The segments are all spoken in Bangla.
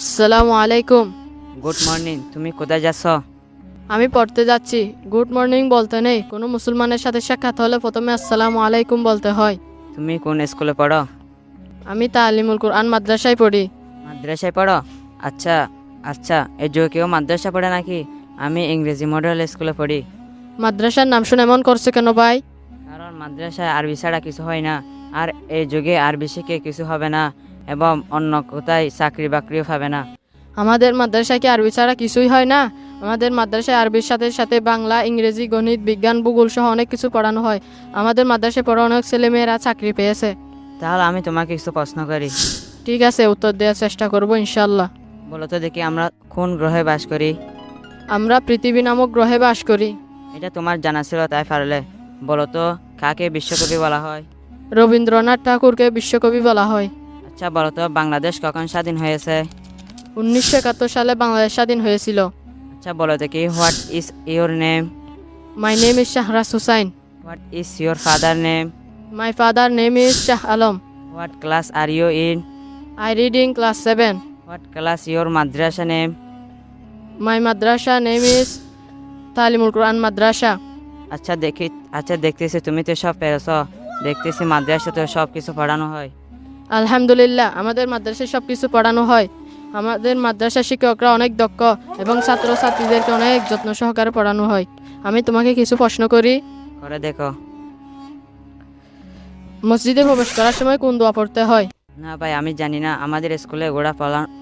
আসসালামু আলাইকুম। Good morning. তুমি কোথায় যাচ্ছ? আমি পড়তে যাচ্ছি। গুড মর্নিং বলতে নেই, কোনো মুসলমানের সাথে সাক্ষাৎ হলে প্রথমে আসসালামু আলাইকুম বলতে হয়। তুমি কোন স্কুলে পড়ো? আমি তালিমুল কুরআন মাদ্রাসায় পড়ি। মাদ্রাসায় পড়ো? আচ্ছা আচ্ছা, এই যুগে কেউ মাদ্রাসা পড়ে নাকি? আমি ইংরেজি মডেল স্কুলে পড়ি। মাদ্রাসার নাম শুনে এমন করছে কেন ভাই? কারণ মাদ্রাসায় আরবি ছাড়া কিছু হয় না, আর এই যুগে আরবি শিখে কিছু হবে না এবং অন্য কোথায় চাকরি বাকরিও পাবে না। আমাদের মাদ্রাসায় কি আরবি ছাড়া কিছুই হয় না? আমাদের মাদ্রাসায় আরবির সাথে সাথে বাংলা, ইংরেজি, গণিত, বিজ্ঞান, ভূগোল সহ অনেক কিছু পড়ানো হয়। আমাদের মাদ্রাসায় পড়া অনেক ছেলেমেয়েরা চাকরি পেয়েছে। তাহলে আমি তোমাকে কিছু প্রশ্ন করি। ঠিক আছে, উত্তর দেওয়ার চেষ্টা করব ইনশাল্লাহ। বলো তো দেখি, আমরা কোন গ্রহে বাস করি? আমরা পৃথিবী নামক গ্রহে বাস করি। এটা তোমার জানা ছিল, তাই পারলে। বলো তো, কাকে বিশ্বকবি বলা হয়? রবীন্দ্রনাথ ঠাকুরকে বিশ্বকবি বলা হয়। আচ্ছা বলো তো, বাংলাদেশ কখন স্বাধীন হয়েছে? 1971 সালে বাংলাদেশ স্বাধীন হয়েছিল। আচ্ছা বলো দেখি, what is your name? My name is Shahraj Hussain. What is your father name? My father name is Shah Alam. What class are you in? I read in class 7। What class your madrasa name? My madrasa name is Talimul Quran Madrasa. আচ্ছা দেখতেছি তুমি তো সব পেরেছ। দেখতেছি মাদ্রাসা তো সব কিছু পড়ানো হয়। আলহামদুলিল্লাহ, আমাদের মাদ্রাসায় সব কিছু পড়ানো হয়। আমাদের মাদ্রাসার শিক্ষকরা অনেক দক্ষ এবং ছাত্রছাত্রীদেরকে অনেক যত্ন সহকারে পড়ানো হয়। আমি তোমাকে কিছু প্রশ্ন করি। করে দেখো। মসজিদে প্রবেশ করার সময় কোন দোয়া পড়তে হয়? না ভাই, আমি জানি না, আমাদের স্কুলে ওগুলা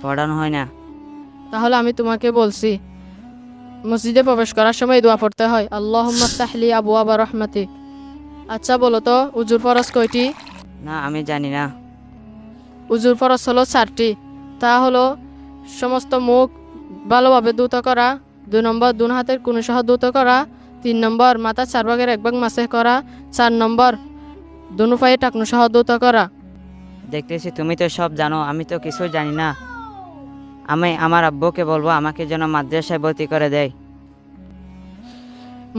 পড়ানো হয় না। তাহলে আমি তোমাকে বলছি, মসজিদে প্রবেশ করার সময় দোয়া পড়তে হয়, আল্লাহুম্মা ফতাহলি আবওয়াবা রাহমাতিক। আচ্ছা বলো তো, উজুর ফরজ কয়টি? না, আমি জানি না। উজুর ফরজ হলো 4টি। তা হলো সমস্ত মুখ ভালোভাবে ধুত করা, 2 নম্বর দুই হাতের কোণ সহ ধুত করা, 3 নম্বর মাথা 4 ভাগের 1 ভাগ মাসে করা, 4 নম্বর দুনো পায়ে টাকনু সহ ধুত করা। দেখতেছি তুমি তো সব জানো, আমি তো কিছু জানি না। আমি আমার আব্বুকে বলবো আমাকে যেন মাদ্রাসায় ভর্তি করে দেয়।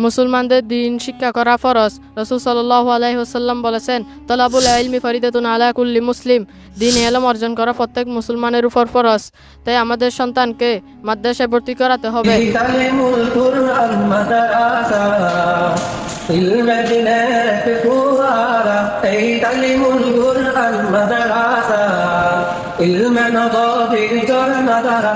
মুসলমানদের দিন শিক্ষা করা ফরজ। রাসূল সাল্লাল্লাহু আলাইহি ওয়াসাল্লাম বলেছেন, তালাবুল ইলমি ফারিদাতুন আলা কুল্লি মুসলিম। দিন ইলম অর্জন করা প্রত্যেক মুসলমানের উপর ফরজ। তাই আমাদের সন্তানকে মাদ্রাসায় ভর্তি করাতে হবে। তালিমুল কুরআন মাদ্রাসা ফিল মদিনাত ফুআরা, এই তালিমুল কুরআন মাদ্রাসা ইলম নবীর জন্ম দ্বারা।